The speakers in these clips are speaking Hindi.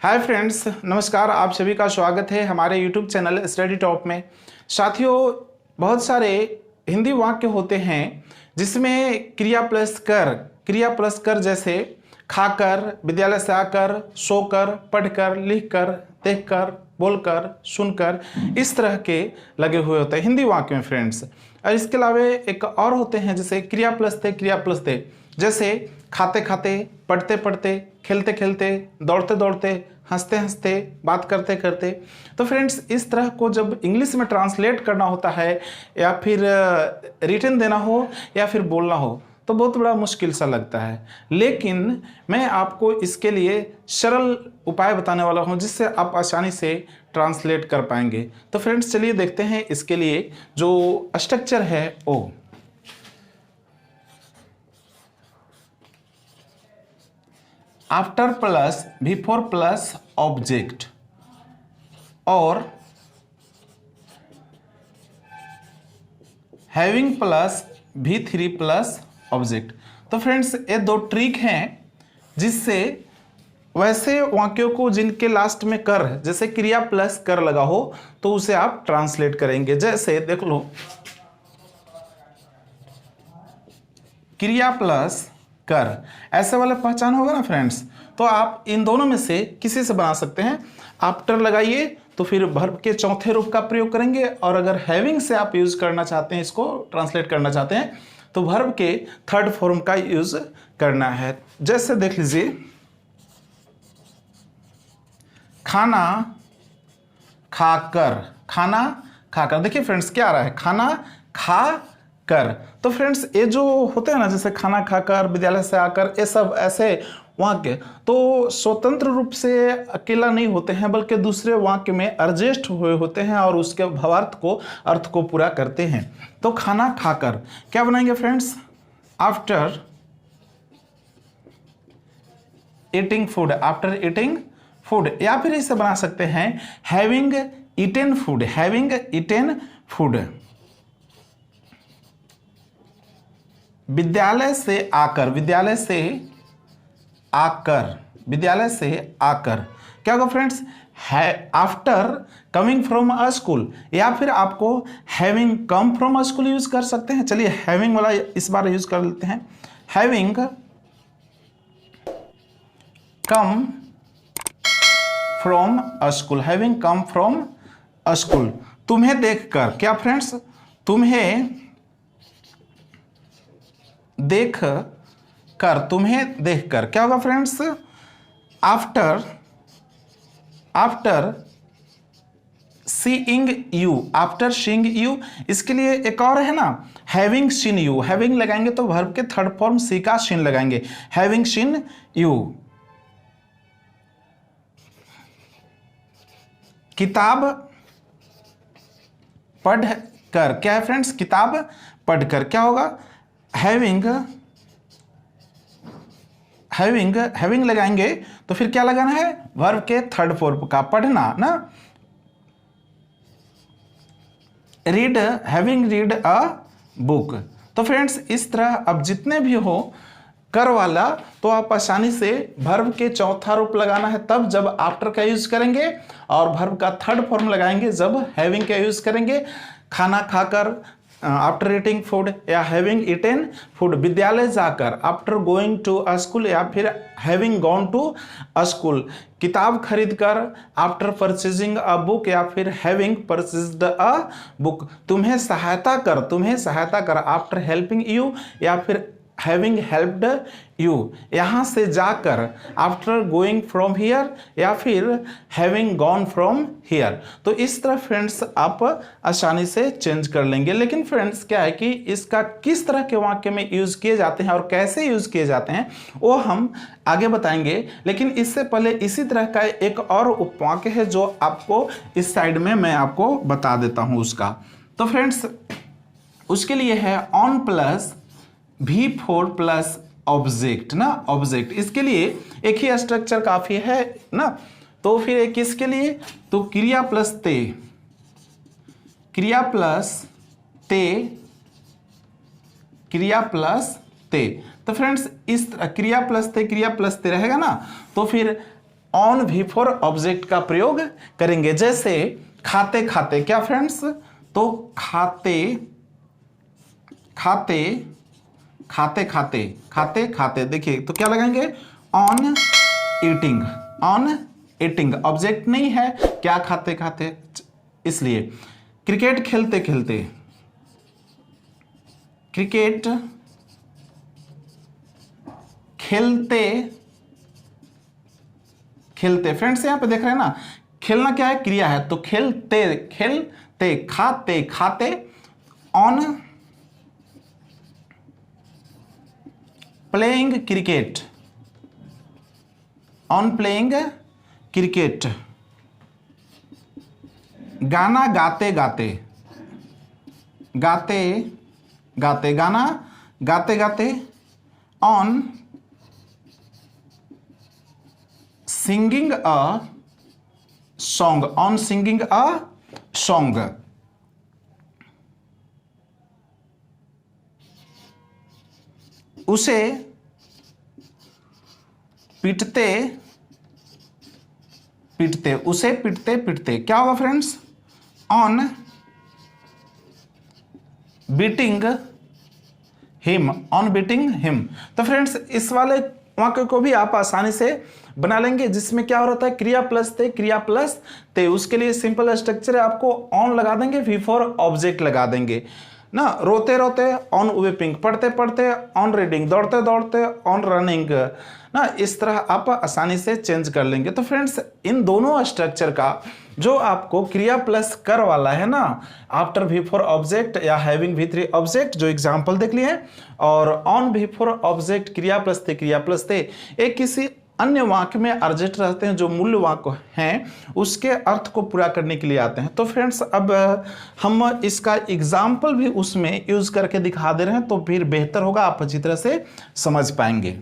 हाय फ्रेंड्स, नमस्कार। आप सभी का स्वागत है हमारे यूट्यूब चैनल स्टडी टॉप में। साथियों, बहुत सारे हिंदी वाक्य होते हैं जिसमें क्रिया प्लस कर जैसे खाकर, विद्यालय से आकर, सोकर, पढ़कर, लिखकर, देखकर, बोलकर, सुनकर, इस तरह के लगे हुए होते हैं हिंदी वाक्य में फ्रेंड्स। और इसके अलावा एक और होते हैं जैसे क्रिया प्लस थे, जैसे खाते खाते, पढ़ते पढ़ते, खेलते खेलते, दौड़ते दौड़ते, हंसते हंसते, बात करते करते। तो फ्रेंड्स, इस तरह को जब इंग्लिश में ट्रांसलेट करना होता है या फिर रिटन देना हो या फिर बोलना हो तो बहुत बड़ा मुश्किल सा लगता है। लेकिन मैं आपको इसके लिए सरल उपाय बताने वाला हूं जिससे आप आसानी से ट्रांसलेट कर पाएंगे। तो फ्रेंड्स, चलिए देखते हैं इसके लिए जो स्ट्रक्चर है वो। After plus before plus object और having plus V3 plus object. तो फ्रेंड्स, ये दो ट्रिक हैं जिससे वैसे वाक्यों को जिनके लास्ट में कर, जैसे क्रिया प्लस कर लगा हो, तो उसे आप ट्रांसलेट करेंगे। जैसे देख लो, क्रिया प्लस कर, ऐसे वाला पहचान होगा ना फ्रेंड्स। तो आप इन दोनों में से किसी से बना सकते हैं। आफ्टर लगाइए तो फिर वर्ब के चौथे रूप का प्रयोग करेंगे, और अगर हैविंग से आप यूज करना चाहते हैं, इसको ट्रांसलेट करना चाहते हैं, तो वर्ब के थर्ड फॉर्म का यूज करना है। जैसे देख लीजिए, खाना खाकर, खाना खाकर। देखिए फ्रेंड्स, क्या आ रहा है, खाना खा कर। तो फ्रेंड्स, ये जो होते हैं ना, जैसे खाना खाकर, विद्यालय से आकर, ये सब ऐसे वाक्य तो स्वतंत्र रूप से अकेला नहीं होते हैं, बल्कि दूसरे वाक्य में एडजस्ट हुए होते हैं और उसके अर्थ को पूरा करते हैं। तो खाना खाकर क्या बनाएंगे friends, after eating food, after eating food. या फिर इसे बना सकते हैं having eaten food, having eaten food. विद्यालय से आकर, विद्यालय से आकर, विद्यालय से आकर क्या होगा फ्रेंड्स, है after coming from a school, या फिर आपको having come from a school use कर सकते हैं। चलिए हैविंग वाला इस बार यूज कर लेते हैं, having come from a school, having come from a school. तुम्हें देखकर, क्या फ्रेंड्स, तुम्हें देख कर, तुम्हें देखकर क्या होगा friends, after seeing you, after seeing you. इसके लिए एक और है ना, हैविंग सीन यू। हैविंग लगाएंगे तो वर्ब के थर्ड फॉर्म सी का सीन लगाएंगे, हैविंग सीन यू। किताब पढ़ कर, क्या है फ्रेंड्स, किताब पढ़कर क्या होगा, हैविंग लगाएंगे तो फिर क्या लगाना है, वर्ब के थर्ड फॉर्म का, पढ़ना ना, read, having read a book. तो फ्रेंड्स, इस तरह अब जितने भी हो कर वाला, तो आप आसानी से वर्ब के चौथा रूप लगाना है तब जब आफ्टर का यूज करेंगे, और वर्ब का थर्ड फॉर्म लगाएंगे जब हैविंग का यूज करेंगे। खाना खाकर, आफ्टर ईटिंग फूड, या हैविंग ईटेन फूड। विद्यालय जाकर, after going to a school, या फिर having gone to a school. किताब खरीदकर, आफ्टर परचेजिंग अ बुक, या फिर हैविंग परचेज्ड अ बुक। तुम्हें सहायता कर, आफ्टर हेल्पिंग यू, या फिर हैविंग हेल्प्ड यू। यहाँ से जाकर, आफ्टर गोइंग फ्रॉम हियर, या फिर हैविंग गॉन फ्रॉम हियर। तो इस तरह फ्रेंड्स आप आसानी से चेंज कर लेंगे। लेकिन फ्रेंड्स, क्या है कि इसका किस तरह के वाक्य में यूज किए जाते हैं और कैसे यूज किए जाते हैं वो हम आगे बताएंगे। लेकिन इससे पहले इसी तरह का एक और उपवाक्य है जो आपको इस साइड में मैं आपको बता देता हूँ उसका। तो फ्रेंड्स, उसके लिए है on plus V4 plus object ना, ऑब्जेक्ट। इसके लिए एक ही स्ट्रक्चर काफी है ना। तो फिर एक इसके लिए, तो क्रिया प्लस ते, क्रिया प्लस ते, क्रिया प्लस ते। तो फ्रेंड्स, इस क्रिया प्लस ते रहेगा ना, तो फिर ऑन भी फॉर ऑब्जेक्ट का प्रयोग करेंगे। जैसे खाते खाते, क्या फ्रेंड्स, तो खाते खाते खाते खाते खाते खाते, देखिए तो क्या लगाएंगे, on eating, on eating object नहीं है, क्या खाते खाते, इसलिए क्रिकेट खेलते खेलते, क्रिकेट खेलते खेलते, फ्रेंड्स यहां पे देख रहे हैं ना, खेलना क्या है, क्रिया है, तो खेलते खेलते, खाते खाते, on playing cricket, on playing cricket, गाना गाते गाते, गाते गाते, गाना गाते गाते, on singing a song, on singing a song, उसे पीटते पीटते, उसे पीटते पीटते, क्या होगा friends, on beating him, on beating him. तो फ्रेंड्स इस वाले वाक्य को भी आप आसानी से बना लेंगे, जिसमें क्या हो रहा है, क्रिया प्लस थे, क्रिया प्लस थे। उसके लिए सिंपल स्ट्रक्चर है, आपको ऑन लगा देंगे, वी फॉर ऑब्जेक्ट लगा देंगे ना, रोते रोते ऑन वीपिंग, पढ़ते पढ़ते ऑन रीडिंग, दौड़ते दौड़ते ऑन रनिंग ना, इस तरह आप आसानी से चेंज कर लेंगे। तो फ्रेंड्स इन दोनों स्ट्रक्चर का जो आपको क्रिया प्लस कर वाला है ना, आफ्टर भी फॉर ऑब्जेक्ट या हैविंग भी थ्री ऑब्जेक्ट, जो एग्जांपल देख लिए, और ऑन भी फॉर ऑब्जेक्ट क्रिया प्लस थे, क्रिया प्लस थे, एक किसी अन्य वाक्य में अर्जेंट रहते हैं, जो मूल्य वाक्य हैं उसके अर्थ को पूरा करने के लिए आते हैं। तो फ्रेंड्स अब हम इसका एग्जाम्पल भी उसमें यूज करके दिखा दे रहे हैं, तो फिर बेहतर होगा, आप अच्छी तरह से समझ पाएंगे।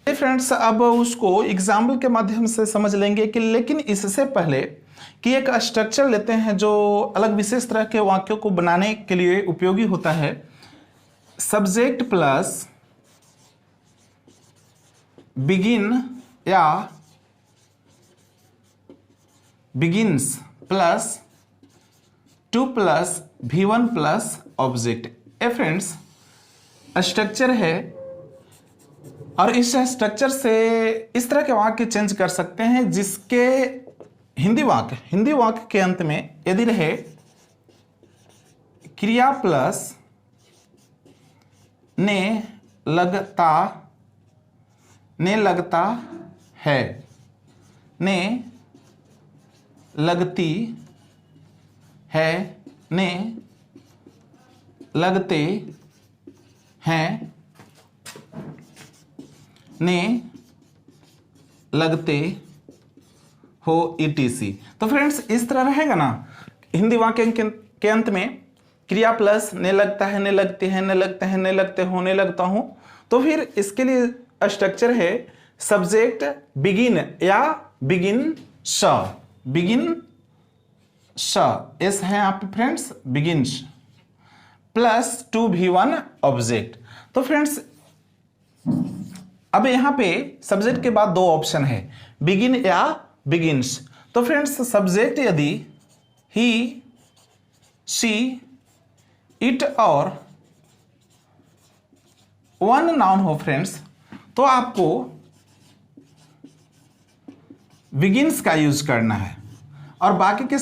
फ्रेंड्स अब उसको एग्जाम्पल के माध्यम से समझ लेंगे कि, लेकिन इससे पहले कि एक स्ट्रक्चर लेते हैं जो अलग विशेष तरह के वाक्यों को बनाने के लिए उपयोगी होता है। सब्जेक्ट प्लस बिगिन या begins plus to plus V1 plus object. ए फ्रेंड्स स्ट्रक्चर है, और इस स्ट्रक्चर से इस तरह के वाक्य चेंज कर सकते हैं जिसके हिंदी वाक्य के अंत में यदि रहे क्रिया प्लस ने लगता है, ने लगती है, ने लगते हैं, ने लगते हो, ETC। तो फ्रेंड्स इस तरह रहेगा ना, हिंदी वाक्य के अंत में क्रिया प्लस ने लगता है, ने लगते हैं, ने लगते हैं, ने लगते हो, ने लगता हूं। तो फिर इसके लिए स्ट्रक्चर है सब्जेक्ट बिगिन या बिगिन श, बिगिन श, एस है आप friends, begins plus to V1 object. तो फ्रेंड्स अब यहां पे सब्जेक्ट के बाद दो ऑप्शन है, बिगिन या बिगिन्स। तो फ्रेंड्स सब्जेक्ट यदि ही, शी, इट और वन नाउन हो फ्रेंड्स, तो आपको बिगिन्स का यूज करना है, और बाकी के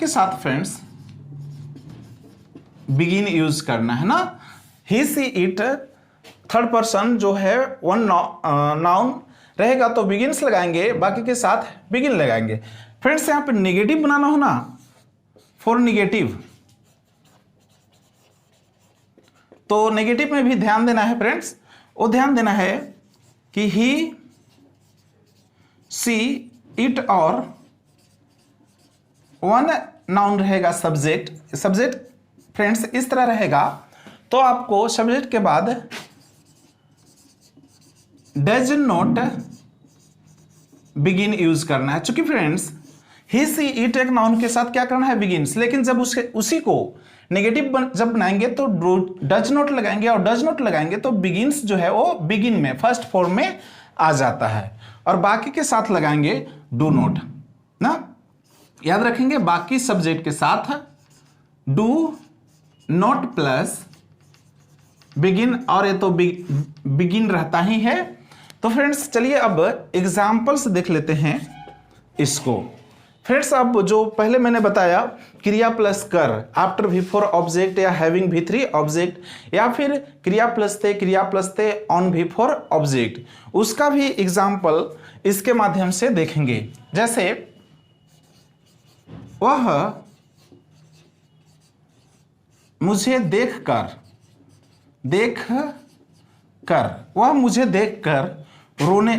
साथ फ्रेंड्स बिगिन यूज करना है ना। ही, सी, इट थर्ड पर्सन जो है वन नाउन रहेगा तो बिगिन्स लगाएंगे, बाकी के साथ बिगिन लगाएंगे। फ्रेंड्स यहां पे नेगेटिव बनाना हो ना, फॉर नेगेटिव, तो नेगेटिव में भी ध्यान देना है फ्रेंड्स। वो ध्यान देना है कि ही, सी, इट और वन नाउन रहेगा सब्जेक्ट। सब्जेक्ट फ्रेंड्स इस तरह रहेगा, तो आपको सब्जेक्ट के बाद डज नॉट बिगिन यूज करना है। चूंकि फ्रेंड्स ही सी इट एक नाउन के साथ क्या करना है, बिगिन्स, लेकिन जब उसी को नेगेटिव जब बनाएंगे तो डज नॉट लगाएंगे, और डज नॉट लगाएंगे तो बिगिन्स जो है वो बिगिन में फर्स्ट फॉर्म में आ जाता है, और बाकी के साथ लगाएंगे डू नॉट ना। याद रखेंगे बाकी सब्जेक्ट के साथ डू नॉट प्लस बिगिन, और ये तो बिगिन रहता ही है। तो फ्रेंड्स चलिए अब एग्जाम्पल्स देख लेते हैं इसको। फ्रेंड्स अब जो पहले मैंने बताया क्रिया प्लस कर आफ्टर V4 ऑब्जेक्ट या हैविंग V3 ऑब्जेक्ट, या फिर क्रिया प्लस थे ऑन V4 ऑब्जेक्ट, उसका भी एग्जाम्पल इसके माध्यम से देखेंगे। जैसे वह मुझे वह मुझे देखकर रोने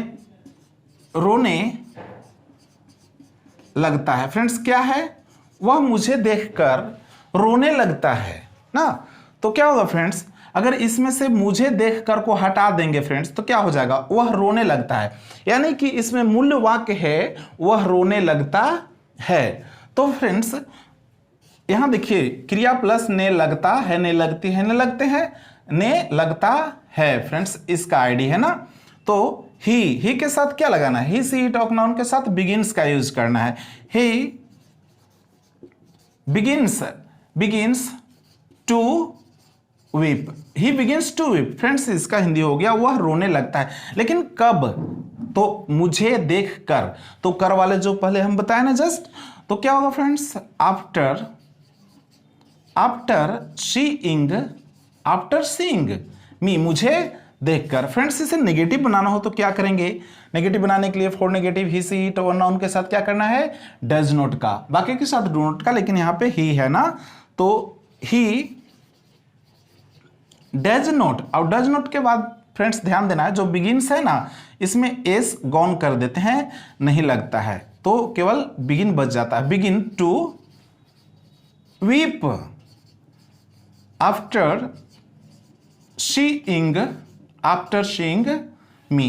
लगता है। फ्रेंड्स क्या है, वह मुझे देखकर रोने लगता है ना। तो क्या होगा फ्रेंड्स, अगर इसमें से मुझे देखकर को हटा देंगे फ्रेंड्स तो क्या हो जाएगा, वह रोने लगता है, यानी कि इसमें मूल वाक्य है वह रोने लगता है। तो फ्रेंड्स यहां देखिए क्रिया प्लस ने लगता है, ने लगती है, ने लगते हैं, ने लगता है। फ्रेंड्स इसका आईडी है ना। तो ही के साथ क्या लगाना है, ही सी इट नाउन के साथ बिगिन्स का यूज करना है। He begins to weep, he begins to weep. Friends इसका हिंदी हो गया वह रोने लगता है, लेकिन कब, तो मुझे देखकर। तो कर वाले जो पहले हम बताए ना जस्ट, तो क्या होगा फ्रेंड्स, आफ्टर सीइंग मी, मुझे देखकर। फ्रेंड्स इसे नेगेटिव बनाना हो तो क्या करेंगे, नेगेटिव बनाने के लिए for negative he see it और नाउन के साथ क्या करना है, डज नॉट का, बाकी के साथ डू नॉट का, लेकिन यहां पे ही है ना, तो ही डज नॉट। और डज नॉट के बाद फ्रेंड्स ध्यान देना है जो बिगिन्स है ना, इसमें एस गॉन कर देते हैं, नहीं लगता है, तो केवल बिगिन बच जाता है। Begin to weep after seeing me.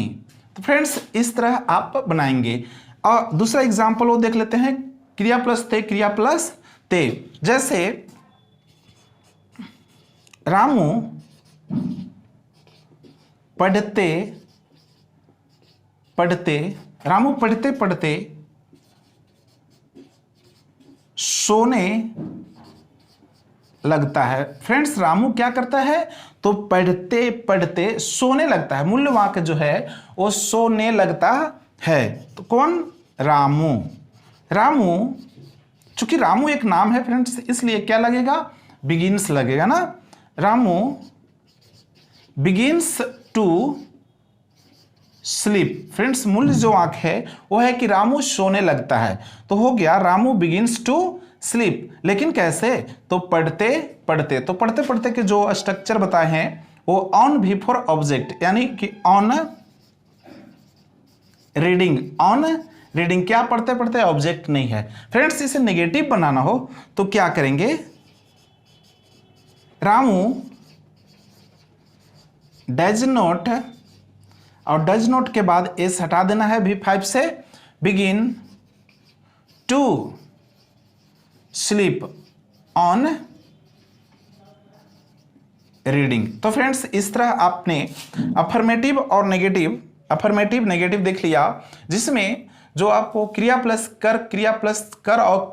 तो फ्रेंड्स इस तरह आप बनाएंगे। और दूसरा एग्जाम्पल वो देख लेते हैं, क्रिया प्लस ते। जैसे रामू पढ़ते पढ़ते सोने लगता है। फ्रेंड्स रामू क्या करता है, तो पढ़ते पढ़ते सोने लगता है। मूल्य वाक्य जो है वो सोने लगता है। तो कौन, रामू चूंकि रामू एक नाम है फ्रेंड्स, इसलिए क्या लगेगा, बिगिन्स लगेगा ना। Ramu begins to sleep. Friends मूल्य जो वाक्य है वो है कि रामू सोने लगता है, तो हो गया रामू बिगिन्स टू स्लीप। लेकिन कैसे, तो पढ़ते पढ़ते के जो स्ट्रक्चर बताए हैं वो ऑन V4 ऑब्जेक्ट, यानी कि ऑन रीडिंग क्या पढ़ते पढ़ते ऑब्जेक्ट नहीं है। फ्रेंड्स इसे नेगेटिव बनाना हो तो क्या करेंगे, रामू डज नॉट, और डज नॉट के बाद एस हटा देना है V5 से, begin to sleep on reading. तो फ्रेंड्स इस तरह आपने अफर्मेटिव और नेगेटिव देख लिया, जिसमें जो आपको क्रिया प्लस कर और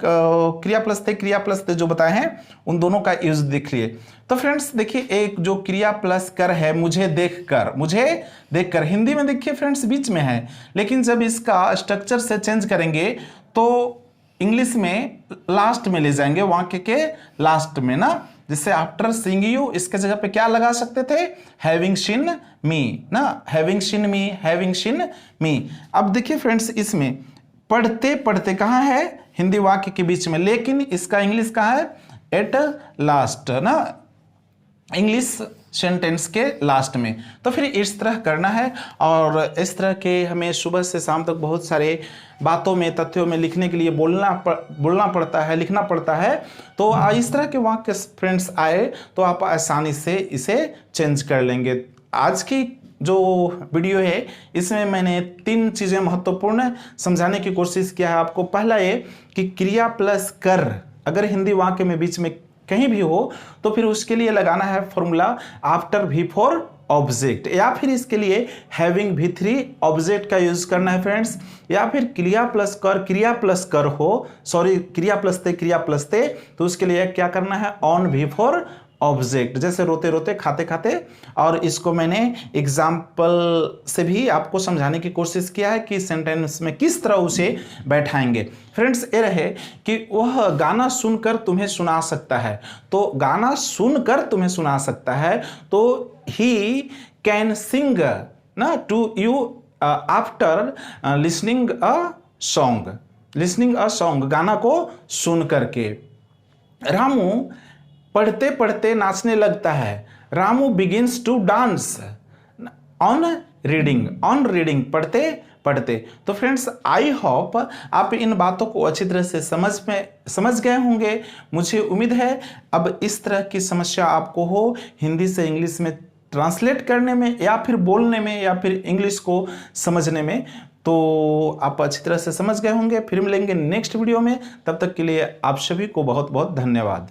क्रिया प्लस थे जो बताए हैं उन दोनों का यूज देख लिए। तो फ्रेंड्स देखिए एक जो क्रिया प्लस कर है, मुझे देखकर हिंदी में देखिए फ्रेंड्स बीच में है, लेकिन जब इसका स्ट्रक्चर से चेंज करेंगे तो इंग्लिश में लास्ट में ले जाएंगे, वाक्य के लास्ट में ना। जिससे आफ्टर सीइंग यू इसके जगह पे क्या लगा सकते थे, हैविंग सीन मी ना, हैविंग सीन मी। अब देखिए फ्रेंड्स इसमें पढ़ते पढ़ते कहाँ है, हिंदी वाक्य के बीच में, लेकिन इसका इंग्लिश कहाँ है, एट लास्ट ना, इंग्लिश सेंटेंस के लास्ट में। तो फिर इस तरह करना है, और इस तरह के हमें सुबह से शाम तक बहुत सारे बातों में, तथ्यों में लिखने के लिए बोलना पड़ता है, लिखना पड़ता है। तो इस तरह के वाक्य फ्रेंड्स आए तो आप आसानी से इसे चेंज कर लेंगे। आज की जो वीडियो है इसमें मैंने 3 चीज़ें महत्वपूर्ण समझाने की कोशिश किया है आपको। पहला ये कि क्रिया प्लस कर अगर हिंदी वाक्य में बीच में कहीं भी हो तो फिर उसके लिए लगाना है फॉर्मूला आफ्टर भी फॉर ऑब्जेक्ट, या फिर इसके लिए हैविंग V3 ऑब्जेक्ट का यूज करना है फ्रेंड्स, या फिर क्रिया प्लस कर हो, सॉरी क्रिया प्लस ते तो उसके लिए क्या करना है ऑन भी फॉर ऑब्जेक्ट, जैसे रोते रोते खाते खाते। और इसको मैंने एग्जाम्पल से भी आपको समझाने की कोशिश किया है कि सेंटेंस में किस तरह उसे बैठाएंगे। फ्रेंड्स ये रहे कि वह गाना सुनकर तुम्हें सुना सकता है, तो गाना सुनकर तुम्हें सुना सकता है तो ही कैन सिंग ना to you after listening a song, गाना को सुन करके। रामू पढ़ते पढ़ते नाचने लगता है, Ramu begins to dance on reading, पढ़ते पढ़ते। तो फ्रेंड्स आई होप आप इन बातों को अच्छी तरह से समझ गए होंगे। मुझे उम्मीद है अब इस तरह की समस्या आपको हो हिंदी से इंग्लिश में ट्रांसलेट करने में, या फिर बोलने में, या फिर इंग्लिश को समझने में, तो आप अच्छी तरह से समझ गए होंगे। फिर मिलेंगे नेक्स्ट वीडियो में, तब तक के लिए आप सभी को बहुत बहुत धन्यवाद।